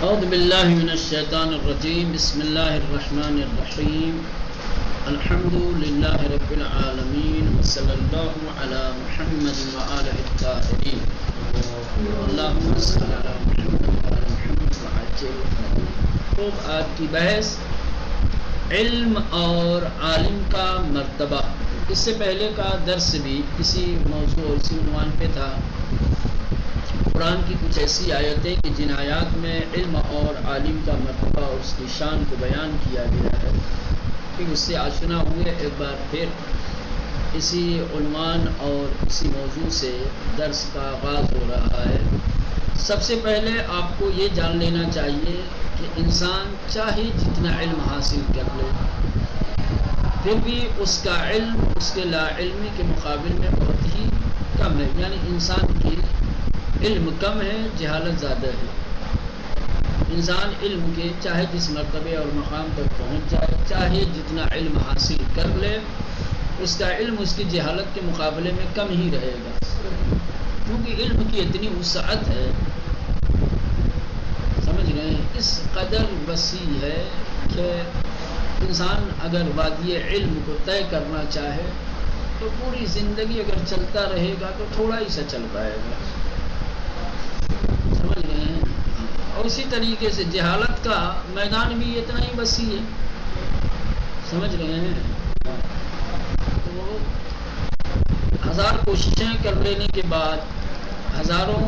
اعوذ باللہ من الشیطان الرجیم بسم اللہ الرحمن الرحیم الحمد للہ رب العالمین وصلی اللہ علی محمد وآلہ الطاہرین اللہم صلی علی محمد وآلہ محمد وعجل. خوب آج کی بحث علم اور عالم کا مرتبہ. اس سے پہلے کا درس بھی اسی موضوع اسی عنوان پہ تھا. قرآن کی کچھ ایسی آیتیں کہ جن آیات میں علم اور عالم کا مرتبہ اور اس کی شان کو بیان کیا گیا ہے. پھر اس سے آشنا ہوئے ایک بار پھر اسی عنوان اور اسی موضوع سے درس کا آغاز ہو رہا ہے. سب سے پہلے آپ کو یہ جان لینا چاہیے کہ انسان چاہے جتنا علم حاصل کر لے پھر بھی اس کا علم اس کے لا علمی کے مقابل میں بہت ہی کم ہے. یعنی انسان کی علم کم ہے، جہالت زیادہ ہے. انسان علم کے چاہے جس مرتبے اور مقام تک پہنچ جائے، چاہے جتنا علم حاصل کر لے، اس کا علم اس کی جہالت کے مقابلے میں کم ہی رہے گا. کیونکہ علم کی اتنی وسعت ہے، سمجھ رہے ہیں، اس قدر وسیع ہے کہ انسان اگر وادی علم کو طے کرنا چاہے تو پوری زندگی اگر چلتا رہے گا تو تھوڑا ہی سا چل پائے گا. سمجھ رہے ہیں. اور اسی طریقے سے جہالت کا میدان بھی اتنا ہی وسیع ہے. سمجھ رہے ہیں. تو ہزار کوششیں کر لینے کے بعد، ہزاروں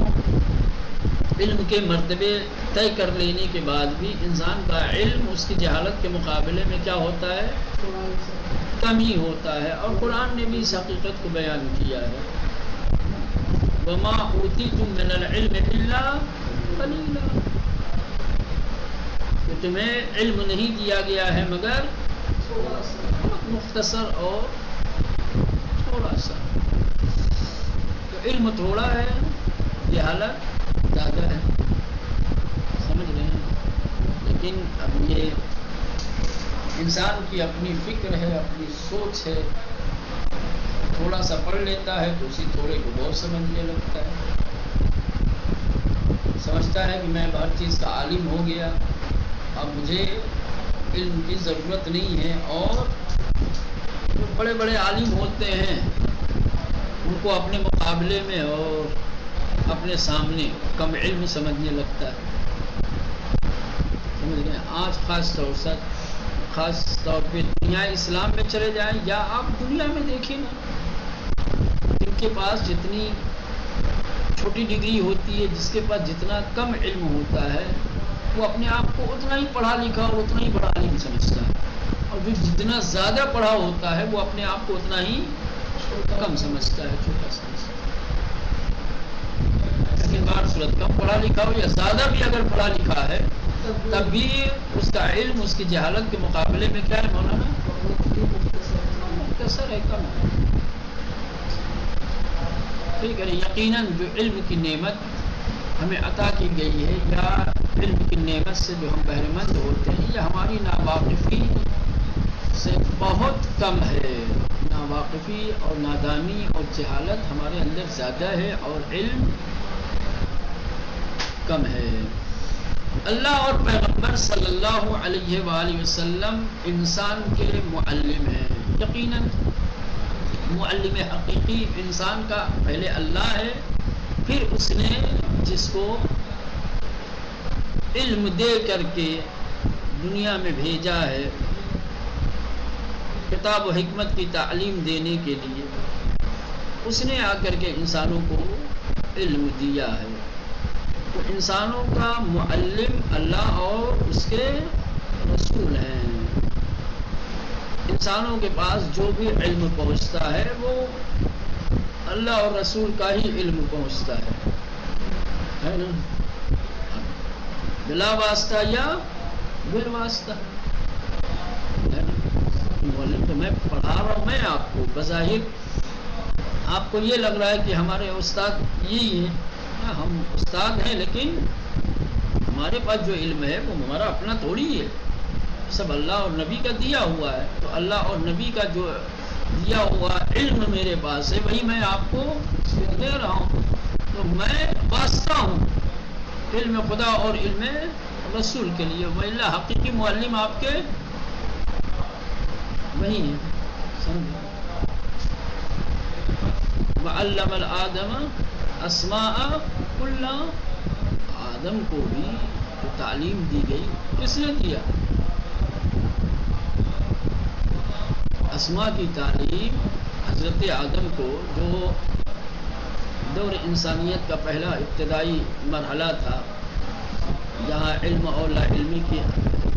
علم کے مرتبے طے کر لینے کے بعد بھی انسان کا علم اس کی جہالت کے مقابلے میں کیا ہوتا ہے؟ کم ہی ہوتا ہے. اور قرآن نے بھی اس حقیقت کو بیان کیا ہے. وَمَا أُوتِيتُم مِّنَ الْعِلْمِ إِلَّا قَلِيلًا. کہ تمہیں علم نہیں دیا گیا ہے مگر مختصر اور تھوڑا سا. تو علم تھوڑا ہے، جہالت زیادہ ہے. سمجھ رہے ہیں. لیکن اب یہ انسان کی اپنی فکر ہے، اپنی سوچ ہے. تھوڑا سا پڑھ لیتا ہے تو اسی تھوڑے کو بہت سمجھنے لگتا ہے. سمجھتا ہے کہ میں ہر چیز کا عالم ہو گیا، اب مجھے علم کی ضرورت نہیں ہے. اور جو بڑے بڑے عالم ہوتے ہیں ان کو اپنے مقابلے میں اور اپنے سامنے کم علم سمجھنے لگتا ہے. سمجھ گئے. آج خاص طور پہ دنیا اسلام میں چلے جائیں یا آپ دنیا میں دیکھیں نا، جن کے پاس جتنی چھوٹی ڈگری ہوتی ہے، جس کے پاس جتنا کم علم ہوتا ہے، وہ اپنے آپ کو اتنا ہی پڑھا لکھا اور اتنا ہی بڑا عالم سمجھتا ہے. اور جو جتنا زیادہ پڑھا ہوتا ہے وہ اپنے آپ کو اتنا ہی کم سمجھتا ہے، چھوٹا سمجھتا ہے. لیکن بار صورت کم پڑھا لکھا ہو یا زیادہ بھی اگر پڑھا لکھا ہے تب بھی اس کا علم اس کی جہالت کے مقابلے میں کیا ہے مولانا؟ مختصر ہے، کم ہے. ٹھیک ہے. یقیناً جو علم کی نعمت ہمیں عطا کی گئی ہے یا علم کی نعمت سے جو ہم بہرے مند ہوتے ہیں، یہ ہماری ناواقفی سے بہت کم ہے. ناواقفی اور نادانی اور جہالت ہمارے اندر زیادہ ہے اور علم کم ہے. اللہ اور پیغمبر صلی اللہ علیہ وآلہ وسلم انسان کے معلم ہیں. یقیناً معلم حقیقی انسان کا پہلے اللہ ہے، پھر اس نے جس کو علم دے کر کے دنیا میں بھیجا ہے کتاب و حکمت کی تعلیم دینے کے لیے، اس نے آ کر کے انسانوں کو علم دیا ہے. تو انسانوں کا معلم اللہ اور اس کے رسول ہیں. انسانوں کے پاس جو بھی علم پہنچتا ہے وہ اللہ اور رسول کا ہی علم پہنچتا ہے نا، بلا واسطہ یا بال واسطہ. معلم تو میں پڑھا رہا ہوں، میں آپ کو بظاہر آپ کو یہ لگ رہا ہے کہ ہمارے استاد یہی ہیں. ہم استاد ہیں لیکن ہمارے پاس جو علم ہے وہ ہمارا اپنا تھوڑی ہے، سب اللہ اور نبی کا دیا ہوا ہے. تو اللہ اور نبی کا جو دیا ہوا علم میرے پاس ہے وہی میں آپ کو دے رہا ہوں. تو میں واسطہ ہوں علم خدا اور علم رسول کے لیے، وَإِلَّا حقیقی معلم آپ کے وہی ہیں. وَعَلَّمَ الْآدَمَ أَسْمَاءَ كُلَّهَا، آدم کو بھی جو تعلیم دی گئی کس نے دیا؟ اسماء کی تعلیم حضرت آدم کو، جو دور انسانیت کا پہلا ابتدائی مرحلہ تھا جہاں علم اور لا علمی کی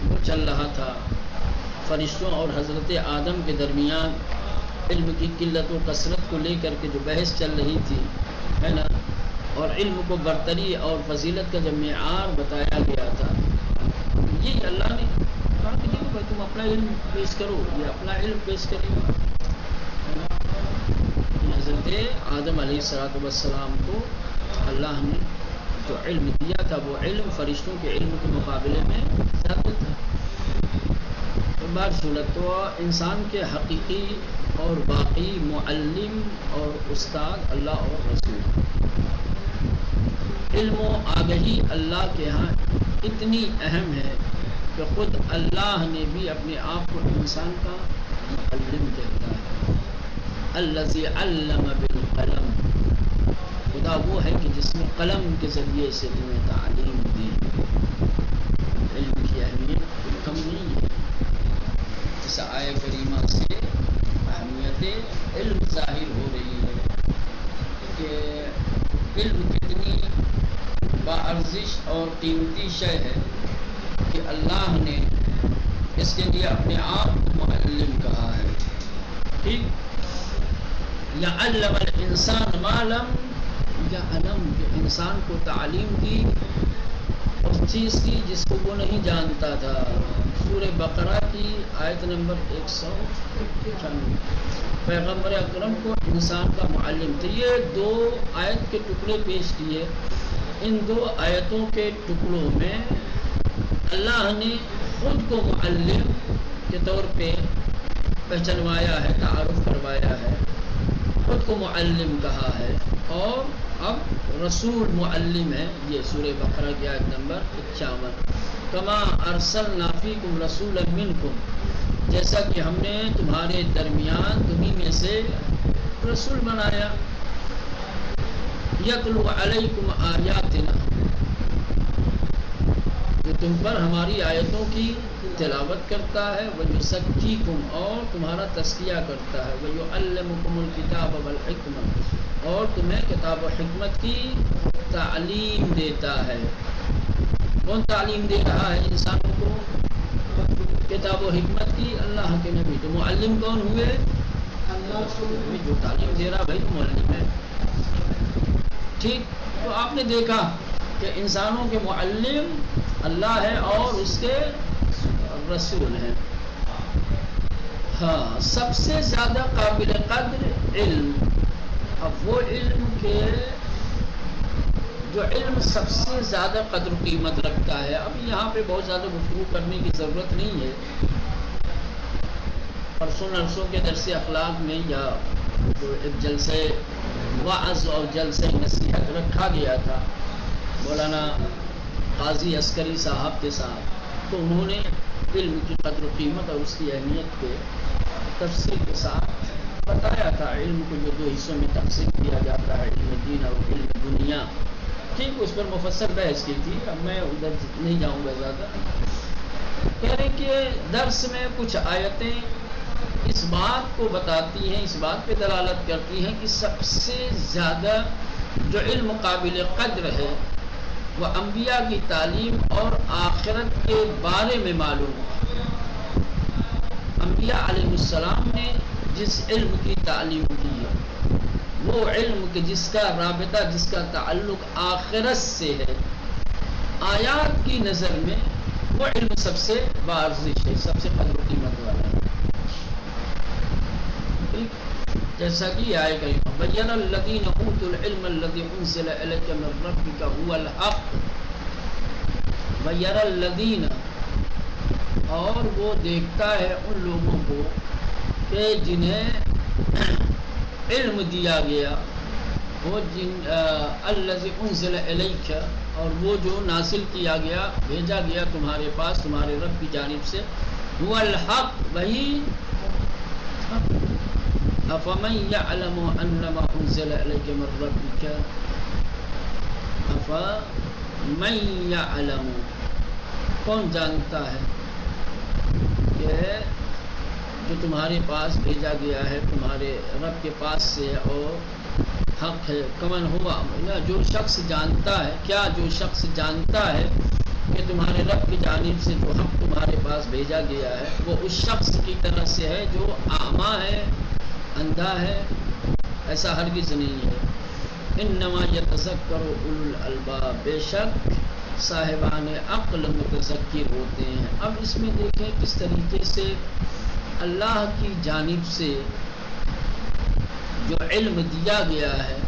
وہ چل رہا تھا، فرشتوں اور حضرت آدم کے درمیان علم کی قلت و کثرت کو لے کر کے جو بحث چل رہی تھی ہے نا، اور علم کو برتری اور فضیلت کا جب معیار بتایا گیا تھا، یہ اللہ نے کہا کہ نہیں بھائی تم اپنا علم پیش کرو، یہ اپنا علم پیش کرے گا. حضرت آدم علیہ السلام کو اللہ نے جو علم دیا تھا وہ علم فرشتوں کے علم کے مقابلے میں زیادہ تھا. بار صورت تو انسان کے حقیقی اور باقی معلم اور استاد اللہ اور رسول. علم و آگہی اللہ کے ہاں اتنی اہم ہے کہ خود اللہ نے بھی اپنے آپ کو انسان کا معلم کہتا ہے. الذی علم بالقلم، خدا وہ ہے کہ جس نے قلم کے ذریعے سے تمہیں تعلیم دی. علم کی اہمیت کم نہیں ہے. اس آیہ کریمہ سے اہمیت علم ظاہر ہو رہی ہے کہ علم کتنی باارزش اور قیمتی شے ہے کہ اللہ نے اس کے لیے اپنے آپ کو معلم کہا ہے. ٹھیک، یعلم الانسان ما لم یعلم، کہ انسان کو تعلیم دی اس چیز کی جس کو وہ نہیں جانتا تھا. سورہ بقرہ کی آیت نمبر 195. پیغمبر اکرم کو انسان کا معلم تھے. یہ دو آیت کے ٹکڑے پیش کیے. ان دو آیتوں کے ٹکڑوں میں اللہ نے خود کو معلم کے طور پہ پہچنوایا ہے، تعارف کروایا ہے، خود کو معلم کہا ہے، اور اب رسول معلم ہے. یہ سورہ بقرہ کی آیت نمبر 51. کما ارسلنا فیکم رسولا منکم، جیسا کہ ہم نے تمہارے درمیان تمہیں میں سے رسول بنایا. یتلو علیکم آیاتنا، جو تم پر ہماری آیتوں کی تلاوت کرتا ہے. ویزکیکم، اور تمہارا تزکیہ کرتا ہے. ویعلمکم الکتاب والحکمہ، اور تمہیں کتاب و حکمت کی تعلیم دیتا ہے. کون تعلیم دے رہا ہے انسانوں کو کتاب و حکمت کی؟ اللہ کے نبی. تو معلم کون ہوئے؟ اللہ. جو تعلیم دے رہا بھائی تو معلم ہے. ٹھیک، تو آپ نے دیکھا کہ انسانوں کے معلم اللہ ہے اور اس کے رسول ہیں. ہاں، سب سے زیادہ قابل قدر علم. اب وہ علم کے جو علم سب سے زیادہ قدر قیمت رکھتا ہے. اب یہاں پہ بہت زیادہ گفتگو کرنے کی ضرورت نہیں ہے. پرسوں نرسوں کے درس اخلاق میں یا جو ایک جلسے وعظ اور جلسے نصیحت رکھا گیا تھا مولانا قاضی عسکری صاحب کے ساتھ، تو انہوں نے علم کی قدر و قیمت اور اس کی اہمیت کو تفصیل کے ساتھ بتایا تھا. علم کو جو دو حصوں میں تقسیم کیا جاتا ہے، علم دین اور علم دنیا. ٹھیک، اس پر مفصل بحث کی تھی. اب میں ادھر نہیں جاؤں گا زیادہ. کہہ رہے کہ درس میں کچھ آیتیں اس بات کو بتاتی ہیں، اس بات پہ دلالت کرتی ہیں کہ سب سے زیادہ جو علم قابل قدر ہے وہ انبیاء کی تعلیم اور آخرت کے بارے میں معلوم ہے. انبیاء علیہ السلام نے جس علم کی تعلیم دی ہے، وہ علم کہ جس کا رابطہ، جس کا تعلق آخرت سے ہے، آیات کی نظر میں وہ علم سب سے بارزش ہے، سب سے قدر و قیمت والا ہے. جیسا کہ آئے گا بین الذین اوتوا العلم الذی انزل الیک من ربک هو الحق. بین الذین، اور وہ دیکھتا ہے ان لوگوں کو کہ جنہیں علم دیا گیا، وہ الذی انزل الیک، اور وہ جو نازل کیا گیا بھیجا گیا تمہارے پاس تمہارے رب کی جانب سے هو الحق وہی افمن یعلم انما انزل الیک من ربک افمن یعلم کون جانتا ہے کہ جو تمہارے پاس بھیجا گیا ہے تمہارے رب کے پاس سے اور حق ہے کمن ہوا جو شخص جانتا ہے کیا جو شخص جانتا ہے کہ تمہارے رب کی جانب سے جو حق تمہارے پاس بھیجا گیا ہے وہ اس شخص کی طرح سے ہے جو اعمیٰ ہے اندھا ہے ایسا ہرگز نہیں ہے انما یتذکر اولو الالباب بے شک صاحبان عقل متذکر ہوتے ہیں اب اس میں دیکھیں کس طریقے سے اللہ کی جانب سے جو علم دیا گیا ہے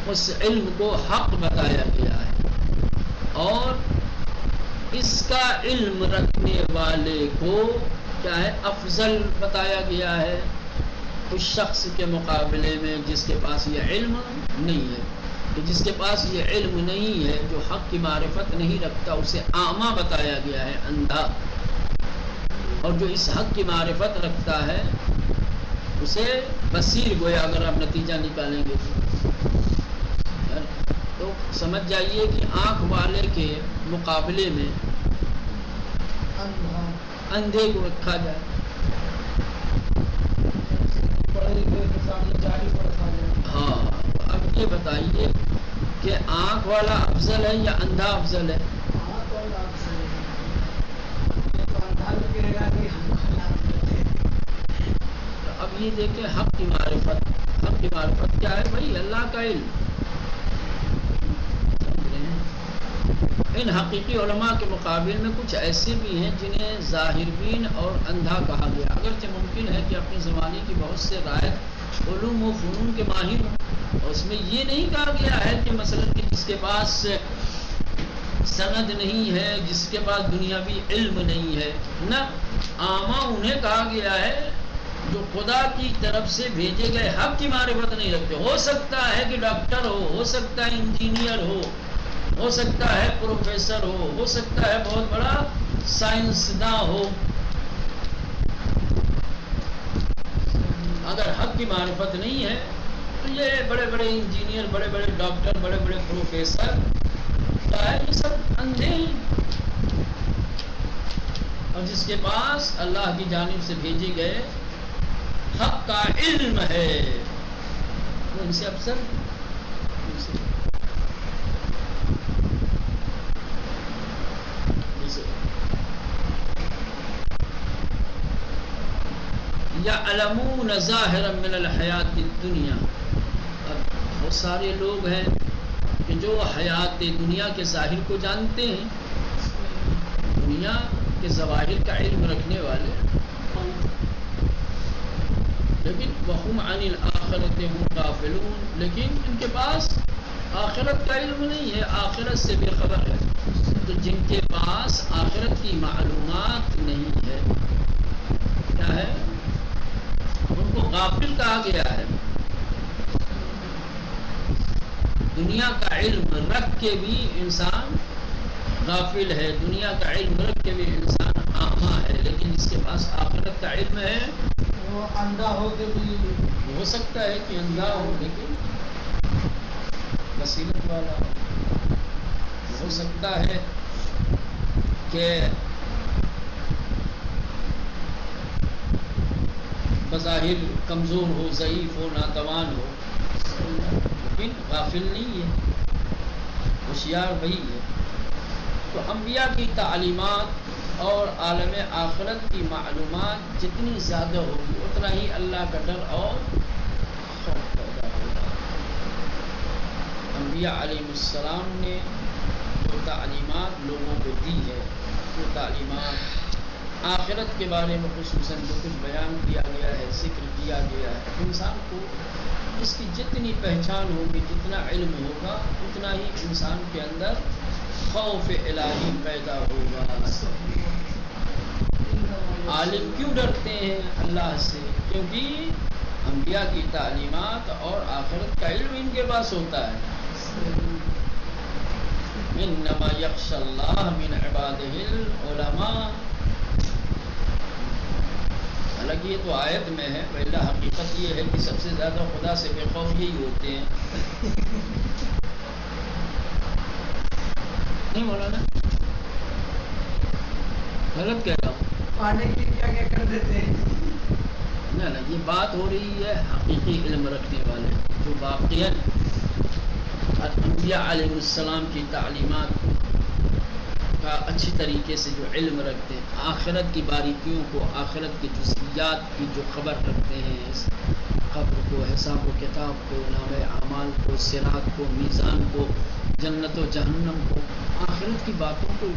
اس علم کو حق بتایا گیا ہے اور اس کا علم رکھنے والے کو کیا ہے افضل بتایا گیا ہے اس شخص کے مقابلے میں جس کے پاس یہ علم نہیں ہے کہ جس کے پاس یہ علم نہیں ہے جو حق کی معرفت نہیں رکھتا اسے اعمیٰ بتایا گیا ہے اندھا اور جو اس حق کی معرفت رکھتا ہے اسے بصیر گویا اگر آپ نتیجہ نکالیں گے تو سمجھ جائیے کہ آنکھ والے کے مقابلے میں اندھے کو رکھا جائے ہاں اب یہ بتائیے کہ آنکھ والا افضل ہے یا اندھا افضل ہے اب یہ دیکھیں حق کی معرفت کیا ہے بھائی اللہ کا علم ان حقیقی علماء کے مقابل میں کچھ ایسے بھی ہیں جنہیں ظاہر بین اور اندھا کہا گیا اگرچہ ممکن ہے کہ اپنے زمانے کی بہت سے رائے علوم و فنون کے ماہر ہوں اور اس میں یہ نہیں کہا گیا ہے کہ مثلا کہ جس کے پاس سند نہیں ہے جس کے پاس دنیاوی علم نہیں ہے نہ اعمیٰ انہیں کہا گیا ہے جو خدا کی طرف سے بھیجے گئے حق کی معرفت نہیں رکھتے ہو سکتا ہے کہ ڈاکٹر ہو سکتا ہے انجینئر ہو سکتا ہے پروفیسر ہو سکتا ہے بہت بڑا سائنسداں ہو اگر حق کی معرفت نہیں ہے تو یہ بڑے بڑے انجینئر بڑے بڑے ڈاکٹر بڑے بڑے پروفیسر کیا ہے یہ سب اندھے ہیں اور جس کے پاس اللہ کی جانب سے بھیجے گئے حق کا علم ہے وہ ان سے افضل یعلمون ظاہرا من الحیات الدنیا اب بہت سارے لوگ ہیں کہ جو حیات دنیا کے ظاہر کو جانتے ہیں دنیا کے ظواہر کا علم رکھنے والے لیکن وہم عن الآخرۃ هم غافلون لیکن ان کے پاس آخرت کا علم نہیں ہے آخرت سے بے خبر ہے تو جن کے پاس آخرت کی معلومات نہیں ہے کیا ہے ان کو غافل کہا گیا ہے دنیا کا علم رکھ کے بھی انسان غافل ہے دنیا کا علم رکھ کے بھی انسان اعمیٰ ہے لیکن جس کے پاس آخرت کا علم ہے وہ اندھا ہو کے بھی ہو سکتا ہے کہ اندھا ہو لیکن بصیرت والا ہو سکتا ہے کہ بظاہر کمزور ہو ضعیف ہو ناتوان ہو لیکن غافل نہیں ہے ہوشیار وہی ہے تو انبیاء کی تعلیمات اور عالم آخرت کی معلومات جتنی زیادہ ہوگی اتنا ہی اللہ کا ڈر اور خوف پیدا ہوگا انبیاء علیہ السلام نے جو تعلیمات لوگوں کو دی ہے وہ تعلیمات آخرت کے بارے میں خصوصاً جو کچھ بیان کیا گیا ہے ذکر کیا گیا ہے انسان کو اس کی جتنی پہچان ہوگی جتنا علم ہوگا اتنا ہی انسان کے اندر خوف الہی پیدا ہوگا عالم کیوں ڈرتے ہیں اللہ سے کیونکہ انبیاء کی تعلیمات اور آخرت کا علم ان کے پاس ہوتا ہے انما یخشی اللہ من عبادہ العلماء. حالانکہ یہ تو آیت میں ہے، پہلا حقیقت یہ ہے کہ سب سے زیادہ خدا سے بے خوف یہی ہوتے ہیں. نہیں مولانا غلط کہہ رہا ہوں؟ پانے کے لیے کیا کیا کر دیتے ہیں. نہ یہ بات ہو رہی ہے حقیقی علم رکھنے والے جو واقعاً انبیاء علیہ السلام کی تعلیمات کا اچھی طریقے سے جو علم رکھتے ہیں، آخرت کی باریکیوں کو، آخرت کی جزئیات کی جو خبر رکھتے ہیں، قبر کو، حساب و کتاب کو، نامہ اعمال کو، صراط کو، میزان کو، جنت و جہنم کو، آخرت کی باتوں کو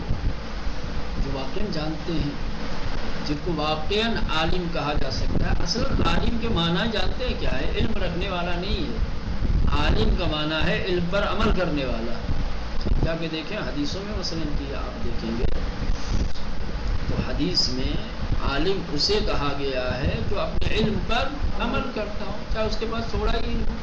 جو واقعاً جانتے ہیں، جن کو واقعاً عالم کہا جا سکتا ہے. اصل عالم کے معنی جانتے ہیں کیا ہے؟ علم رکھنے والا نہیں ہے. عالم کا معنی ہے علم پر عمل کرنے والا. جا کے دیکھیں حدیثوں میں مثلاً کیا آپ دیکھیں گے تو حدیث میں عالم اسے کہا گیا ہے جو اپنے علم پر عمل کرتا ہو، چاہے اس کے پاس تھوڑا ہی علم ہو.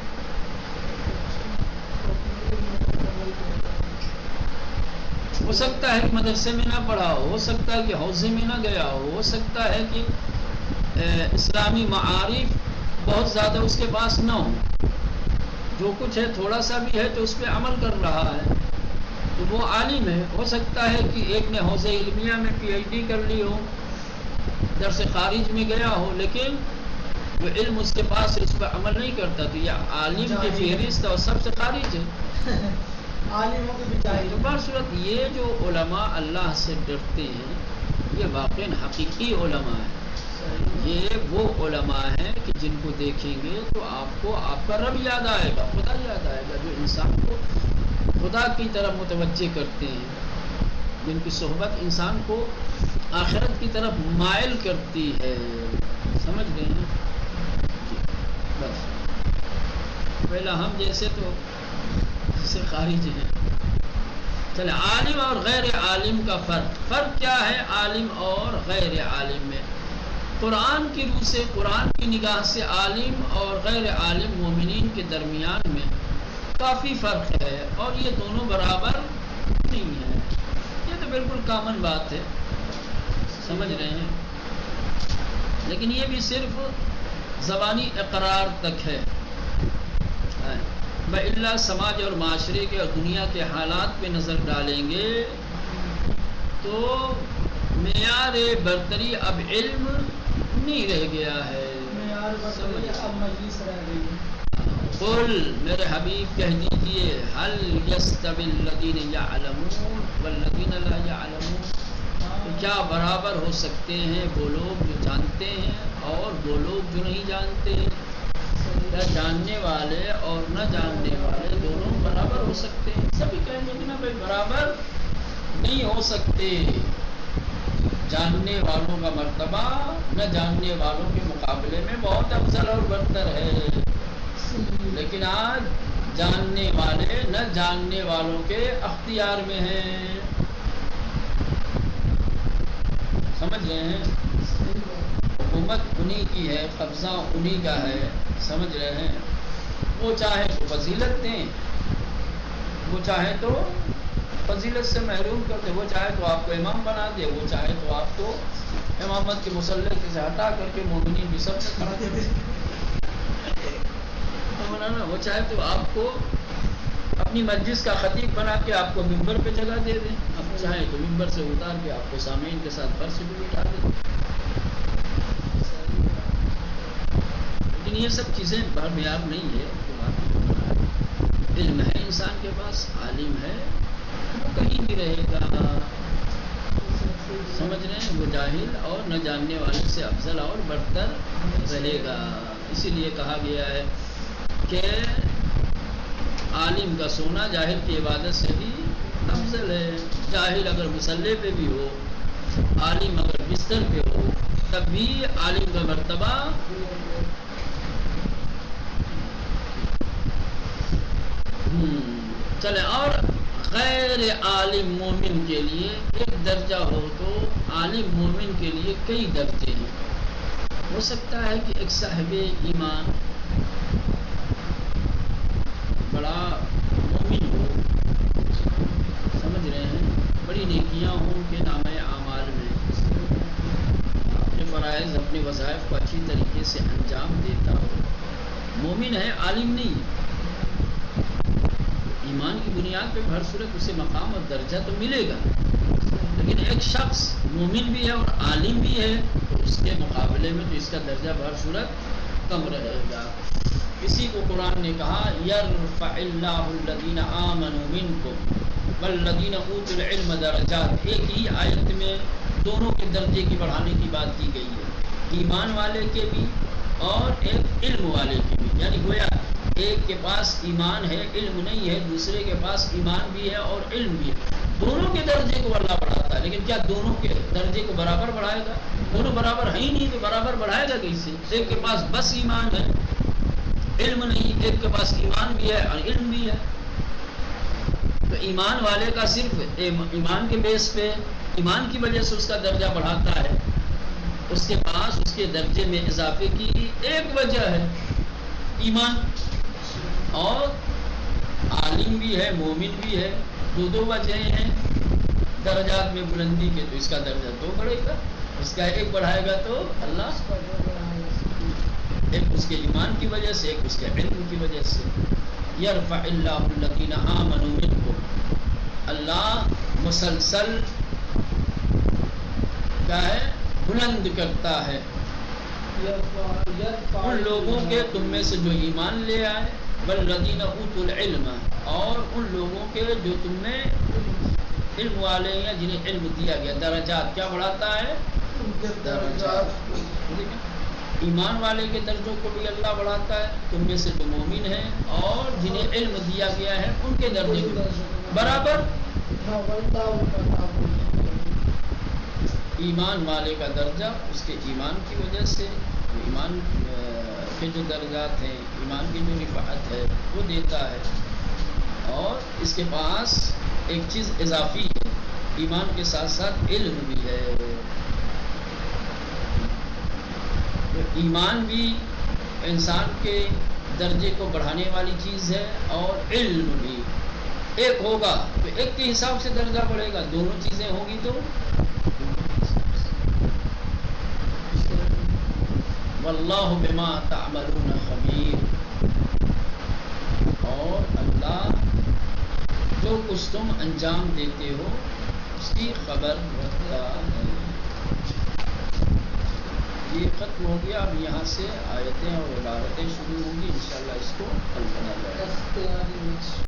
ہو سکتا ہے کہ مدرسے میں نہ پڑھا ہو سکتا ہے کہ حوزے میں نہ گیا ہو سکتا ہے کہ اسلامی معارف بہت زیادہ اس کے پاس نہ ہو. جو کچھ ہے تھوڑا سا بھی ہے تو اس پہ عمل کر رہا ہے تو وہ عالم ہے. ہو سکتا ہے کہ ایک نے حوزہ علمیہ میں پی ایچ ڈی کر لی ہو، درس خارج میں گیا ہو، لیکن وہ علم اس کے پاس اس پر عمل نہیں کرتا تو یہ عالم کی فہرست اور سب سے خارج ہے. عالموں کو بھی چاہیے. تو بہر صورت یہ جو علماء اللہ سے ڈرتے ہیں یہ واقعاً حقیقی علماء ہیں. یہ وہ علماء ہیں کہ جن کو دیکھیں گے تو آپ کو آپ کا رب یاد آئے گا، خدا یاد آئے گا، جو انسان کو خدا کی طرف متوجہ کرتے ہیں، جن کی صحبت انسان کو آخرت کی طرف مائل کرتی ہے. سمجھ گئے ہیں؟ بس پہلا ہم جیسے تو سے خارج ہیں. چلے عالم اور غیر عالم کا فرق کیا ہے عالم اور غیر عالم میں؟ قرآن کی روح سے، قرآن کی نگاہ سے عالم اور غیر عالم مومنین کے درمیان میں کافی فرق ہے اور یہ دونوں برابر نہیں ہیں. یہ تو بالکل کامن بات ہے، سمجھ رہے ہیں، لیکن یہ بھی صرف زبانی اقرار تک ہے. بَإِلَّا سماج اور معاشرے کے اور دنیا کے حالات پہ نظر ڈالیں گے تو معیار برتری اب علم نہیں رہ گیا ہے. قل میرے حبیب کہہ دیجئے هل يستوي الذين يعلمون والذين لا يعلمون، کیا برابر ہو سکتے ہیں وہ لوگ جو جانتے ہیں اور وہ لوگ جو نہیں جانتے؟ کیا جاننے والے اور نہ جاننے والے دونوں برابر ہو سکتے ہیں؟ سبھی کہیں گے کہ نا بھائی برابر نہیں ہو سکتے. جاننے والوں کا مرتبہ نہ جاننے والوں کے مقابلے میں بہت افضل اور برتر ہے، لیکن آج جاننے والے نہ جاننے والوں کے اختیار میں ہیں. سمجھ رہے ہیں؟ حکومت انہی کی ہے، قبضہ انہی کا ہے. سمجھ رہے ہیں؟ وہ چاہے تو فضیلت دیں، وہ چاہے تو فضیلت سے محروم کر دے، وہ چاہے تو آپ کو امام بنا دے، وہ چاہے تو آپ کو امامت کے مسلح سے ہٹا کر کے مومنین بھی سب سے کھڑا دے دے. وہ چاہے تو آپ کو اپنی مسجد کا خطیب بنا کے آپ کو ممبر پہ جگہ دے دیں، اب چاہے تو ممبر سے اتار کے آپ کو سامعین کے ساتھ فرش بھی بٹھا دیں. لیکن یہ سب چیزیں برمیاب نہیں ہے. علم ہے انسان کے پاس، عالم ہے، وہ کہیں نہیں رہے گا. سمجھ رہے ہیں؟ وہ جاہل اور نہ جاننے والے سے افضل اور برتر رہے گا. اسی لیے کہا گیا ہے کہ عالم کا سونا جاہل کی عبادت سے بھی افضل ہے. جاہل اگر مصلے پہ بھی ہو، عالم اگر بستر پہ ہو، تب بھی عالم کا مرتبہ چلے. اور غیر عالم مومن کے لیے ایک درجہ ہو تو عالم مومن کے لیے کئی درجے ہیں. ہو سکتا ہے کہ ایک صاحب ایمان بڑا مومن ہو، نیکیاں ہوں ان کے نام اعمال میں، اپنے فرائض اپنے وظائف کو اچھی طریقے سے انجام دیتا ہو، مومن ہے، عالم نہیں ہے۔ ایمان کی بنیاد پہ ہر صورت اسے مقام اور درجہ تو ملے گا، لیکن ایک شخص مومن بھی ہے اور عالم بھی ہے تو اس کے مقابلے میں تو اس کا درجہ بہر صورت کم رہے گا۔ اسی کو قرآن نے کہا یرفع اللہ الذین آمنوا منکم والذین اوتوا العلم درجات، ایک ہی آیت میں دونوں کے درجے کی بڑھانے کی بات کی گئی ہے، ایمان والے کے بھی اور ایک علم والے کے بھی، یعنی گویا ایک کے پاس ایمان ہے علم نہیں ہے، دوسرے کے پاس ایمان بھی ہے اور علم بھی ہے، دونوں کے درجے کو اللہ بڑھاتا ہے، لیکن کیا دونوں کے درجے کو برابر بڑھائے گا؟ دونوں برابر ہے ہی نہیں تو برابر بڑھائے گا کیسے؟ ایک کے پاس بس ایمان ہے علم نہیں، ایک کے پاس ایمان بھی ہے اور علم بھی ہے، تو ایمان والے کا صرف ایمان کے بیس پہ ایمان کی وجہ سے اس کا درجہ بڑھاتا ہے، اس کے پاس اس کے درجے میں اضافے کی ایک وجہ ہے ایمان، اور عالم بھی ہے مومن بھی ہے، دو وجہ ہیں درجات میں بلندی کے، تو اس کا درجہ دو بڑھے گا، اس کا ایک بڑھائے گا تو اللہ، ایک اس کے ایمان کی وجہ سے ایک اس کے علم کی وجہ سے۔ یرفع اللہ الذین آمنوا منکم، اللہ مسلسل کیا ہے بلند کرتا ہے ان لوگوں کے تم میں سے جو ایمان لے آئے، والذین اوتوا العلم، اور ان لوگوں کے جو تم میں علم والے ہیں جنہیں علم دیا گیا، درجات کیا بڑھاتا ہے؟ درجات، ایمان والے کے درجوں کو بھی اللہ بڑھاتا ہے، تم میں سے جو مومن ہیں اور جنہیں علم دیا گیا ہے ان کے درجے کو برابر، ایمان والے کا درجہ اس کے ایمان کی وجہ سے، ایمان کے جو درجات ہیں، ایمان کی جو رفعت ہے وہ دیتا ہے، اور اس کے پاس ایک چیز اضافی ہے، ایمان کے ساتھ ساتھ علم بھی ہے، تو ایمان بھی انسان کے درجے کو بڑھانے والی چیز ہے، اور علم بھی ایک ہوگا تو ایک کے حساب سے درجہ بڑھے گا، دونوں چیزیں ہوں گی تو واللہ بما تعملون خبیر، اور اللہ جو کچھ تم انجام دیتے ہو اس کی خبر رکھتا ہے۔ یہ ختم ہو گیا، اب یہاں سے آیتیں اور عبارتیں شروع ہوں گی، انشاءاللہ اس کو حل کرنا جائے گا۔